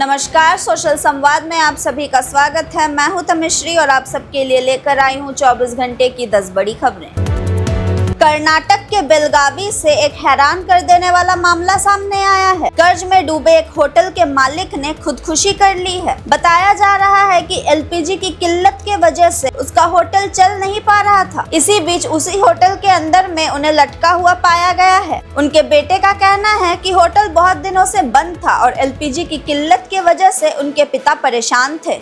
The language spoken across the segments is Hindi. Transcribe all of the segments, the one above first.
नमस्कार, सोशल संवाद में आप सभी का स्वागत है। मैं हूं तमिश्री और आप सबके लिए लेकर आई हूं 24 घंटे की 10 बड़ी खबरें। कर्नाटक के बेलगावी से एक हैरान कर देने वाला मामला सामने आया है। कर्ज में डूबे एक होटल के मालिक ने खुदकुशी कर ली है। बताया जा रहा है कि एलपीजी की किल्लत के वजह से उसका होटल चल नहीं पा रहा था। इसी बीच उसी होटल के अंदर में उन्हें लटका हुआ पाया गया है। उनके बेटे का कहना है कि होटल बहुत दिनों से बंद था और एलपीजी की किल्लत की वजह से उनके पिता परेशान थे।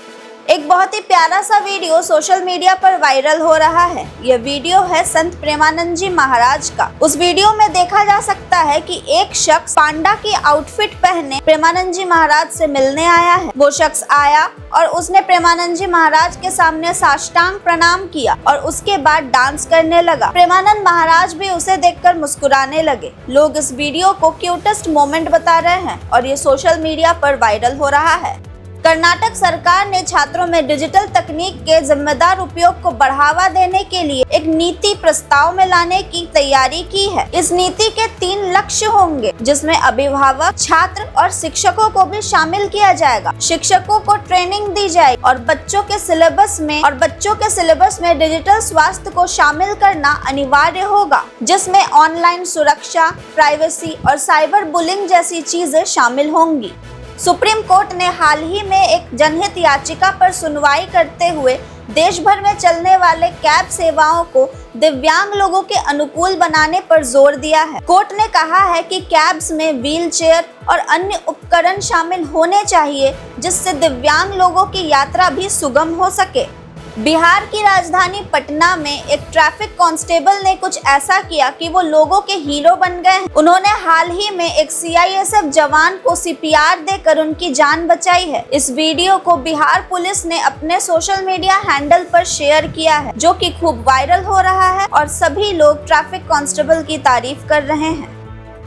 एक बहुत ही प्यारा सा वीडियो सोशल मीडिया पर वायरल हो रहा है। यह वीडियो है संत प्रेमानंद जी महाराज का। उस वीडियो में देखा जा सकता है कि एक शख्स पांडा की आउटफिट पहने प्रेमानंद जी महाराज से मिलने आया है। वो शख्स आया और उसने प्रेमानंद जी महाराज के सामने साष्टांग प्रणाम किया और उसके बाद डांस करने लगा। प्रेमानंद महाराज भी उसे देखकर मुस्कुराने लगे। लोग इस वीडियो को क्यूटेस्ट मोमेंट बता रहे हैं और ये सोशल मीडिया पर वायरल हो रहा है। कर्नाटक सरकार ने छात्रों में डिजिटल तकनीक के जिम्मेदार उपयोग को बढ़ावा देने के लिए एक नीति प्रस्ताव में लाने की तैयारी की है। इस नीति के 3 लक्ष्य होंगे, जिसमें अभिभावक, छात्र और शिक्षकों को भी शामिल किया जाएगा। शिक्षकों को ट्रेनिंग दी जाएगी और बच्चों के सिलेबस में डिजिटल स्वास्थ्य को शामिल करना अनिवार्य होगा, जिसमें ऑनलाइन सुरक्षा, प्राइवेसी और साइबर बुलिंग जैसी चीजें शामिल होंगी। सुप्रीम कोर्ट ने हाल ही में एक जनहित याचिका पर सुनवाई करते हुए देश भर में चलने वाले कैब सेवाओं को दिव्यांग लोगों के अनुकूल बनाने पर जोर दिया है। कोर्ट ने कहा है कि कैब्स में व्हीलचेयर और अन्य उपकरण शामिल होने चाहिए, जिससे दिव्यांग लोगों की यात्रा भी सुगम हो सके। बिहार की राजधानी पटना में एक ट्रैफिक कांस्टेबल ने कुछ ऐसा किया कि वो लोगों के हीरो बन गए। उन्होंने हाल ही में एक सीआईएसएफ जवान को सीपीआर देकर उनकी जान बचाई है। इस वीडियो को बिहार पुलिस ने अपने सोशल मीडिया हैंडल पर शेयर किया है, जो कि खूब वायरल हो रहा है और सभी लोग ट्रैफिक कांस्टेबल की तारीफ कर रहे हैं।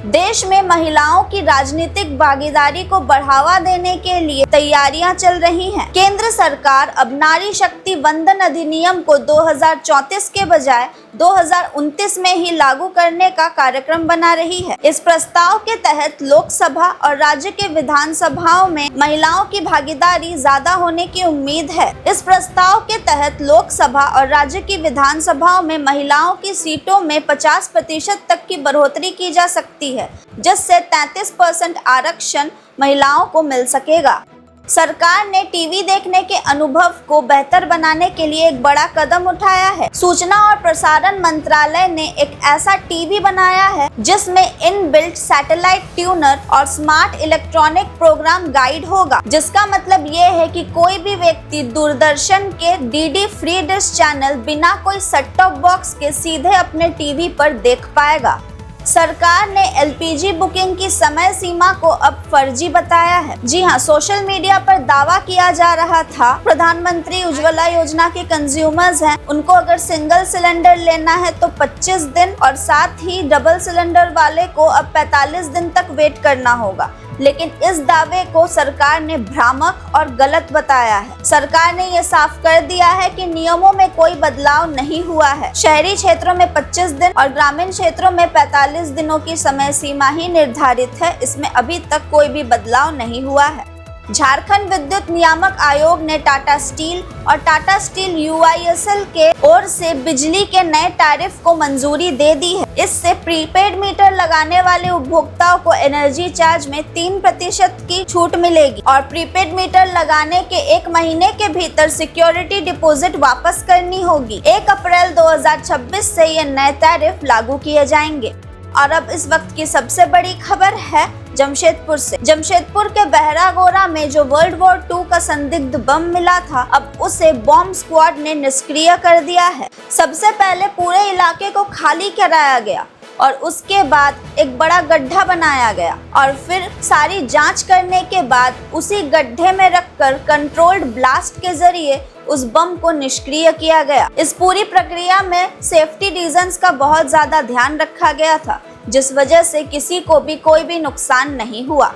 देश में महिलाओं की राजनीतिक भागीदारी को बढ़ावा देने के लिए तैयारियां चल रही हैं। केंद्र सरकार अब नारी शक्ति वंदन अधिनियम को 2034 के बजाय 2029 में ही लागू करने का कार्यक्रम बना रही है। इस प्रस्ताव के तहत लोकसभा और राज्य के विधानसभाओं में महिलाओं की भागीदारी ज्यादा होने की उम्मीद है। इस प्रस्ताव के तहत लोकसभा और राज्य की विधानसभाओं में महिलाओं की सीटों में 50% तक की बढ़ोतरी की जा सकती है, जिससे 33% आरक्षण महिलाओं को मिल सकेगा। सरकार ने टीवी देखने के अनुभव को बेहतर बनाने के लिए एक बड़ा कदम उठाया है। सूचना और प्रसारण मंत्रालय ने एक ऐसा टीवी बनाया है जिसमें इनबिल्ट सैटेलाइट ट्यूनर और स्मार्ट इलेक्ट्रॉनिक प्रोग्राम गाइड होगा, जिसका मतलब ये है कि कोई भी व्यक्ति दूरदर्शन के डीडी फ्री डिश चैनल बिना कोई सेट टॉप बॉक्स के सीधे अपने टीवी पर देख पाएगा। सरकार ने एलपीजी बुकिंग की समय सीमा को अब फर्जी बताया है। जी हां, सोशल मीडिया पर दावा किया जा रहा था प्रधानमंत्री उज्ज्वला योजना के कंज्यूमर्स हैं, उनको अगर सिंगल सिलेंडर लेना है तो 25 दिन और साथ ही डबल सिलेंडर वाले को अब 45 दिन तक वेट करना होगा। लेकिन इस दावे को सरकार ने भ्रामक और गलत बताया है। सरकार ने ये साफ कर दिया है कि नियमों में कोई बदलाव नहीं हुआ है। शहरी क्षेत्रों में 25 दिन और ग्रामीण क्षेत्रों में 45 दिनों की समय सीमा ही निर्धारित है। इसमें अभी तक कोई भी बदलाव नहीं हुआ है। झारखंड विद्युत नियामक आयोग ने टाटा स्टील और टाटा स्टील यूआईएसएल के ओर से बिजली के नए टैरिफ को मंजूरी दे दी है। इससे प्रीपेड मीटर लगाने वाले उपभोक्ताओं को एनर्जी चार्ज में 3% की छूट मिलेगी और प्रीपेड मीटर लगाने के 1 महीने के भीतर सिक्योरिटी डिपॉजिट वापस करनी होगी। 1 अप्रैल 2026 से ये नए टैरिफ लागू किए जाएंगे। और अब इस वक्त की सबसे बड़ी खबर है जमशेदपुर से। जमशेदपुर के बहरागोरा में जो वर्ल्ड वॉर 2 का संदिग्ध बम मिला था, अब उसे बॉम्ब स्क्वाड ने निष्क्रिय कर दिया है। सबसे पहले पूरे इलाके को खाली कराया गया और उसके बाद एक बड़ा गड्ढा बनाया गया और फिर सारी जांच करने के बाद उसी गड्ढे में रखकर कंट्रोल्ड ब्लास्ट के जरिए उस बम को निष्क्रिय किया गया। इस पूरी प्रक्रिया में सेफ्टी रीजंस का बहुत ज्यादा ध्यान रखा गया था, जिस वजह से किसी को भी कोई भी नुकसान नहीं हुआ।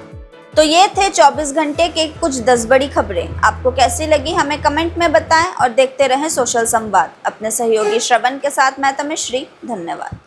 तो ये थे 24 घंटे के कुछ 10 बड़ी खबरें। आपको कैसी लगी हमें कमेंट में बताएं और देखते रहें सोशल संवाद। अपने सहयोगी श्रवण के साथ मैं तमिश्री। धन्यवाद।